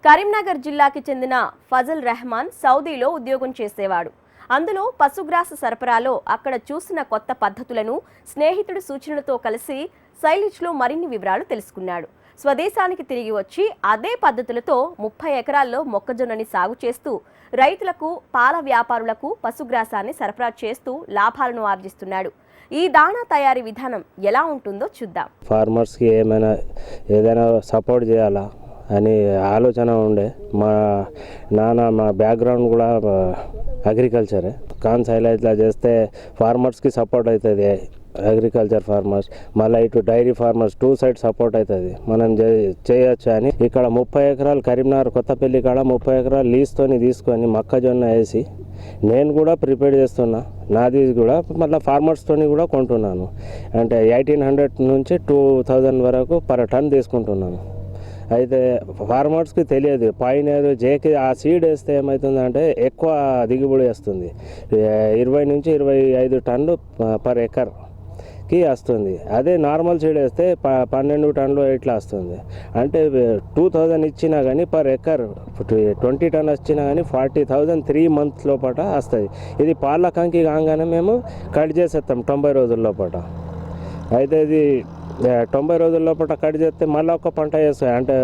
కరీంనగర్ జిల్లాకి చెందిన ఫజల్ రెహమాన్ సౌదీలో ఉద్యోగం చేసేవాడు. అందులో పశుగ్రాస సరఫరాలో అక్కడ చూసిన కొత్త పద్ధతులను స్నేహితుడి సూచనలతో కలిసి సైలేజ్లో మరిన్ని వివరాలు తెలుసుకున్నాడు. స్వదేశానికి తిరిగి వచ్చి అదే పద్ధతులతో 30 ఎకరాల్లో మొక్కజొన్నని సాగు చేస్తూ రైతులకు, పాల వ్యాపారులకు పశుగ్రాసాన్ని సరఫరా చేస్తూ లాభాలను ఆర్జిస్తున్నాడు. ఈ దాణా తయారీ విధానం ఎలా ఉంటుందో చూద్దాం. ఫార్మర్స్కి ఏదైనా సపోర్ట్ చేయాలా అని ఆలోచన ఉండే. మా బ్యాక్గ్రౌండ్ కూడా అగ్రికల్చరే. సైలేజ్లా చేస్తే ఫార్మర్స్కి సపోర్ట్ అవుతుంది, అగ్రికల్చర్ ఫార్మర్స్ మళ్ళీ ఇటు డైరీ ఫార్మర్స్ 2 సైడ్ సపోర్ట్ అవుతుంది. మనం చేయొచ్చు అని ఇక్కడ 30 ఎకరాలు కరీంనగర్ కొత్తపల్లి కాడ 30 ఎకరాలు లీజ్తోని తీసుకొని మొక్కజొన్న వేసి నేను కూడా ప్రిపేర్ చేస్తున్నా. నాది కూడా మళ్ళీ ఫార్మర్స్తోని కూడా కొంటున్నాను. అంటే 1800 నుంచి 2000 వరకు పర్ టన్ తీసుకుంటున్నాను. అయితే ఫార్మర్స్కి తెలియదు, పైనర్ జేకి ఆ సీడ్ వేస్తే ఏమవుతుందంటే ఎక్కువ దిగుబడి వస్తుంది. 20 నుంచి 25 టన్నులు పర్ ఎకర్కి వస్తుంది. అదే నార్మల్ సీడ్ వేస్తే 12 టన్నులు ఇట్లా వస్తుంది. అంటే 2000 ఇచ్చినా కానీ పర్ ఎకర్ 20 టన్ వచ్చినా కానీ 40,000 3 months లోపల వస్తుంది. ఇది పాలకంకి కాగానే మేము కట్ చేసేస్తాం 90 రోజుల లోపల. అయితే ఇది 90 రోజుల లోపల కట్ చేస్తే మళ్ళీ ఒక పంట చేస్తాయి. అంటే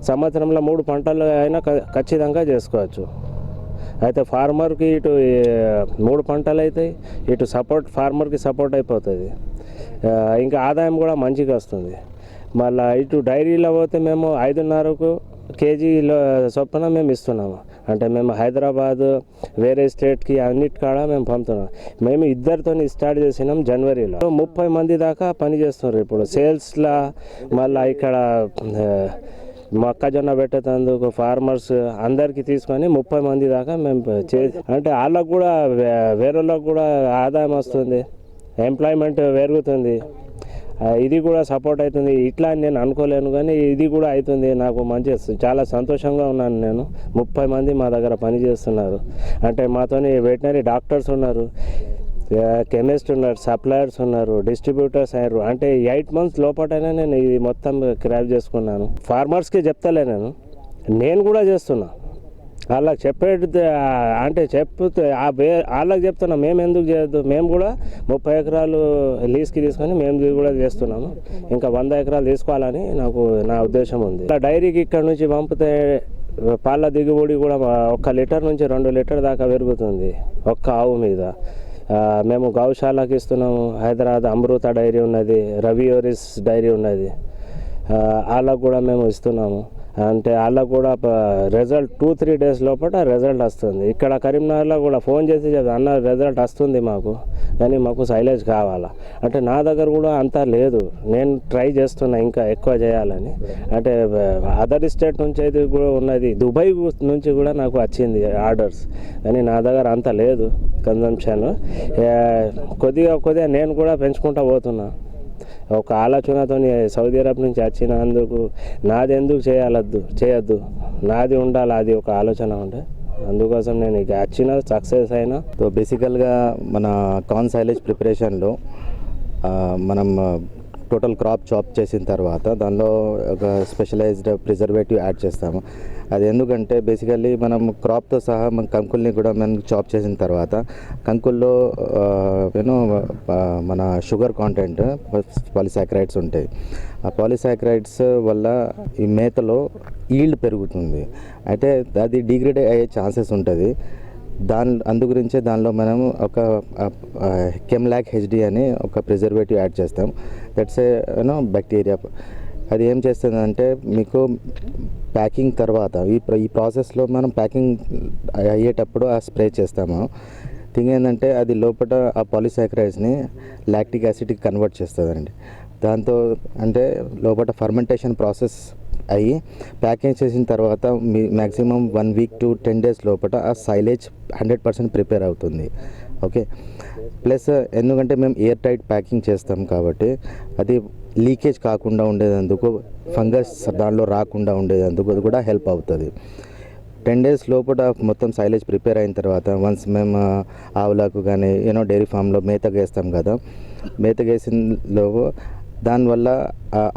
సంవత్సరంలో 3 పంటలు అయినా ఖచ్చితంగా చేసుకోవచ్చు. అయితే ఫార్మర్కి ఇటు 3 పంటలు అవుతాయి, ఇటు ఫార్మర్కి సపోర్ట్ అయిపోతుంది. ఇంకా ఆదాయం కూడా మంచిగా వస్తుంది. మళ్ళీ ఇటు డైరీలో పోతే మేము 5.5 కేజీల చొప్పున మేము ఇస్తున్నాము. అంటే మేము హైదరాబాద్ వేరే స్టేట్కి అన్నిటికాడ మేము పంపుతున్నాం. మేము ఇద్దరితో స్టార్ట్ చేసినాం జనవరిలో. 30 మంది దాకా పని చేస్తున్నారు ఇప్పుడు సేల్స్లా. మళ్ళీ ఇక్కడ మొక్కజొన్న పెట్టేందుకు ఫార్మర్స్ అందరికీ తీసుకొని 30 మంది దాకా మేము అంటే వాళ్ళకు కూడా వేరే వాళ్ళకు కూడా ఆదాయం వస్తుంది, ఎంప్లాయ్మెంట్ పెరుగుతుంది. ఇది కూడా సపోర్ట్ అవుతుంది. ఇట్లా అని నేను అనుకోలేను, కానీ ఇది కూడా అవుతుంది. నాకు చాలా సంతోషంగా ఉన్నాను. నేను 30 మంది మా దగ్గర పని చేస్తున్నారు. అంటే మాతోని వెటనరీ డాక్టర్స్ ఉన్నారు, కెమిస్ట్ ఉన్నారు, సప్లయర్స్ ఉన్నారు, డిస్ట్రిబ్యూటర్స్ అయ్యారు. అంటే 8 months లోపలైనా నేను ఇది మొత్తం క్రాప్ చేసుకున్నాను. ఫార్మర్స్కి చెప్తలే, నేను కూడా చేస్తున్నా. వాళ్ళకి చెప్పేది అంటే చెప్తే వాళ్ళకి చెప్తున్నా, మేము ఎందుకు చేయొద్దు. మేము కూడా 30 ఎకరాలు లీజ్కి తీసుకొని మేము కూడా చేస్తున్నాము. ఇంకా 100 ఎకరాలు తీసుకోవాలని నా ఉద్దేశం ఉంది. డైరీకి ఇక్కడ నుంచి పంపితే పాల దిగుబడి కూడా 1 లీటర్ నుంచి 2 లీటర్ దాకా పెరుగుతుంది ఒక్క ఆవు మీద. మేము గౌశాలకు ఇస్తున్నాము. హైదరాబాద్ అమృత డైరీ ఉన్నది, రవి ఓరిస్ డైరీ ఉన్నది, వాళ్ళకు కూడా మేము ఇస్తున్నాము. అంటే వాళ్ళకు కూడా రిజల్ట్ 2-3 days లోపల రిజల్ట్ వస్తుంది. ఇక్కడ కరీంనగర్లో కూడా ఫోన్ చేసి అన్న రిజల్ట్ వస్తుంది మాకు, కానీ మాకు సైలేజ్ కావాలా. అంటే నా దగ్గర కూడా అంతా లేదు, నేను ట్రై చేస్తున్నా ఇంకా ఎక్కువ చేయాలని. అంటే అదర్ స్టేట్ నుంచి అయితే కూడా ఉన్నది, దుబాయ్ నుంచి కూడా నాకు వచ్చింది ఆర్డర్స్, కానీ నా దగ్గర అంత లేదు కన్జంప్షన్. కొద్దిగా నేను కూడా పెంచుకుంటూ పోతున్నా. ఒక ఆలోచనతో సౌదీ అరబ్ నుంచి వచ్చినందుకు నాది ఎందుకు చేయొద్దు, నాది ఉండాలి, అది ఒక ఆలోచన ఉండే. అందుకోసం నేను ఇక వచ్చిన సక్సెస్ అయినా. సో బేసికల్గా మన సైలేజ్ ప్రిపరేషన్లో మనం టోటల్ క్రాప్ చాప్ చేసిన తర్వాత దానిలో ఒక స్పెషలైజ్డ్ ప్రిజర్వేటివ్ యాడ్ చేస్తాము. అది ఎందుకంటే బేసికల్లీ మనం క్రాప్తో సహా మన కంకుల్ని కూడా మనం చాప్ చేసిన తర్వాత కంకుల్లో మన షుగర్ కాంటెంట్ పాలిసాకరైడ్స్ ఉంటాయి. ఆ పాలిసాకరైడ్స్ వల్ల ఈ మేతలో ఈల్డ్ పెరుగుతుంది. అయితే అది డిగ్రేడ్ అయ్యే ఛాన్సెస్ ఉంటుంది. అందుగురించే దానిలో మనం ఒక కెమ్లాక్ హెచ్డి అని ఒక ప్రిజర్వేటివ్ యాడ్ చేస్తాం. That's bacteria. అది ఏం చేస్తుందంటే మీకు ప్యాకింగ్ తర్వాత ఈ ప్రాసెస్లో మనం ప్యాకింగ్ అయ్యేటప్పుడు ఆ స్ప్రే చేస్తాము. థింగ్ ఏంటంటే అది లోపల ఆ పాలిసాకరైడ్స్ని లాక్టిక్ యాసిడ్కి కన్వర్ట్ చేస్తుందండి. దాంతో అంటే లోపల ఫర్మెంటేషన్ ప్రాసెస్ అయ్యి ప్యాకింగ్ చేసిన తర్వాత మ్యాక్సిమం 1 week to 10 days లోపల ఆ సైలేజ్ 100% ప్రిపేర్ అవుతుంది. ఓకే, ప్లస్ ఎందుకంటే మేము ఎయిర్ టైట్ ప్యాకింగ్ చేస్తాం కాబట్టి అది లీకేజ్ కాకుండా ఉండేందుకు, ఫంగస్ దానిలో రాకుండా ఉండేందుకు అది కూడా హెల్ప్ అవుతుంది. 10 days లోపల మొత్తం సైలేజ్ ప్రిపేర్ అయిన తర్వాత వన్స్ మేము ఆవులకు కానీ డైరీ ఫామ్లో మేతకు వేస్తాం కదా, మేతకు వేసిన దానివల్ల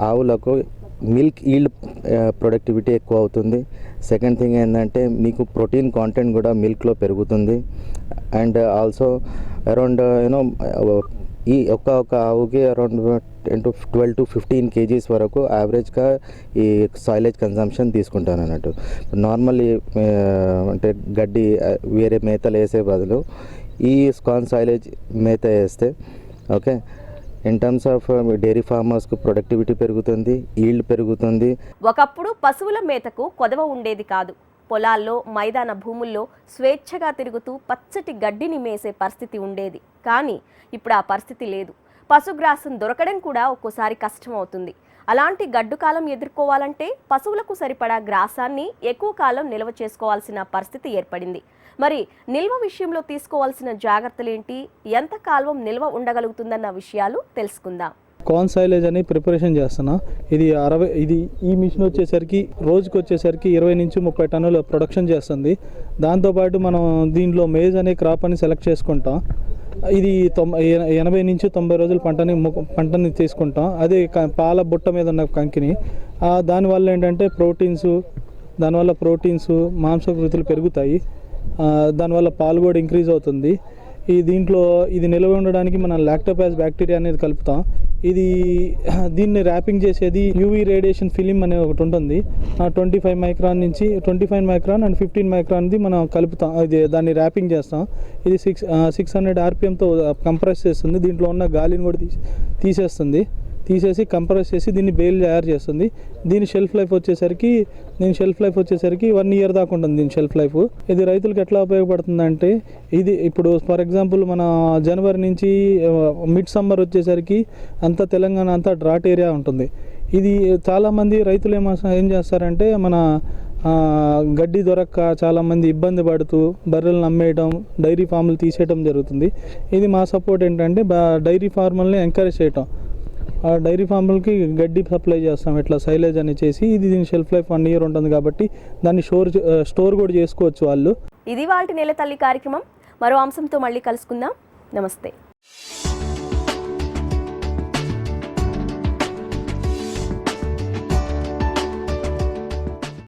ఆవులకు మిల్క్ ఈల్డ్ ప్రొడక్టివిటీ ఎక్కువ అవుతుంది. సెకండ్ థింగ్ ఏంటంటే మీకు ప్రోటీన్ కాంటెంట్ కూడా మిల్క్లో పెరుగుతుంది. అండ్ ఆల్సో అరౌండ్ ఈ ఒక ఆవుకి అరౌండ్ 12 to 15 kgs వరకు యావరేజ్గా ఈ సైలేజ్ కన్జంప్షన్ తీసుకుంటాను అన్నట్టు. నార్మల్లీ అంటే గడ్డి వేరే మేతలు వేసే బదులు ఈ కార్న్ సైలేజ్ మేత వేస్తే okay in terms of dairy ఫార్మర్స్కు ప్రొడక్టివిటీ పెరుగుతుంది, ఈల్డ్ పెరుగుతుంది. ఒకప్పుడు పశువుల మేతకు కొదవ ఉండేది కాదు. పొలాల్లో మైదాన భూముల్లో స్వేచ్ఛగా తిరుగుతూ పచ్చటి గడ్డిని మేసే పరిస్థితి ఉండేది. కానీ ఇప్పుడు ఆ పరిస్థితి లేదు. పశుగ్రాసం దొరకడం కూడా ఒక్కోసారి కష్టమవుతుంది. అలాంటి గడ్డు కాలం ఎదుర్కోవాలంటే పశువులకు సరిపడా గ్రాసాన్ని ఎక్కువ కాలం నిల్వ చేసుకోవాల్సిన పరిస్థితి ఏర్పడింది. మరి నిల్వ విషయంలో తీసుకోవాల్సిన జాగ్రత్తలేంటి, ఎంత కాలం నిల్వ ఉండగలుగుతుందన్న విషయాలు తెలుసుకుందాం. కార్న్ సైలేజ్ అని ప్రిపరేషన్ చేస్తున్నా. ఇది ఈ మిషన్ వచ్చేసరికి రోజుకి వచ్చేసరికి 20 నుంచి 30 టన్నుల ప్రొడక్షన్ చేస్తుంది. దాంతోపాటు మనం దీంట్లో మేజ్ అనే క్రాప్ అని సెలెక్ట్ చేసుకుంటాం. ఇది 80 నుంచి 90 రోజుల పంటని తీసుకుంటాం. అది పాల బుట్ట మీద ఉన్న కంకిని. దానివల్ల ఏంటంటే ప్రోటీన్స్ మాంసకృతులు పెరుగుతాయి. దానివల్ల పాలు కూడా ఇంక్రీజ్ అవుతుంది. దీంట్లో ఇది నిల్వ ఉండడానికి మనం లాక్టోపాజ్ బ్యాక్టీరియా అనేది కలుపుతాం. దీన్ని ర్యాపింగ్ చేసేది యూవీ రేడియేషన్ ఫిలిం అనే ఒకటి ఉంటుంది. 25 మైక్రాన్ నుంచి 25 మైక్రాన్ అండ్ 15 మైక్రాన్ది మనం కలుపుతాం. దాన్ని ర్యాపింగ్ చేస్తాం. ఇది 600 RPMతో కంప్రెస్ చేస్తుంది. దీంట్లో ఉన్న గాలిని కూడా తీసేసి కంప్రెస్ చేసి దీన్ని బేల్ తయారు చేస్తుంది. దీని షెల్ఫ్ లైఫ్ వచ్చేసరికి 1 year దాకా ఉంటుంది. దీని షెల్ఫ్ లైఫ్ ఇది రైతులకు ఎట్లా ఉపయోగపడుతుందంటే, ఇది ఇప్పుడు ఫర్ ఎగ్జాంపుల్ మన జనవరి నుంచి మిడ్ సమ్మర్ వచ్చేసరికి అంతా తెలంగాణ అంతా డ్రాట్ ఏరియా ఉంటుంది. ఇది చాలామంది రైతులు ఏం చేస్తారంటే మన గడ్డి దొరక్క చాలామంది ఇబ్బంది పడుతూ బర్రెలను అమ్మేయడం, డైరీ ఫార్ములు తీసేయడం జరుగుతుంది. ఇది మా సపోర్ట్ ఏంటంటే డైరీ ఫార్ములని ఎంకరేజ్ చేయటం. ఆ డైరీ ఫార్ములకి గడ్డి సప్లై చేస్తాం ఇట్లా సైలేజ్ అని చేసి. దీని షెల్ఫ్ లైఫ్ 1 year ఉంటుంది కాబట్టి దాన్ని స్టోర్ కూడా చేసుకోవచ్చు వాళ్ళు. ఇది వాటి నేల తల్లి కార్యక్రమం. మరో అంశంతో మళ్ళీ కలుసుకుందాం. నమస్తే.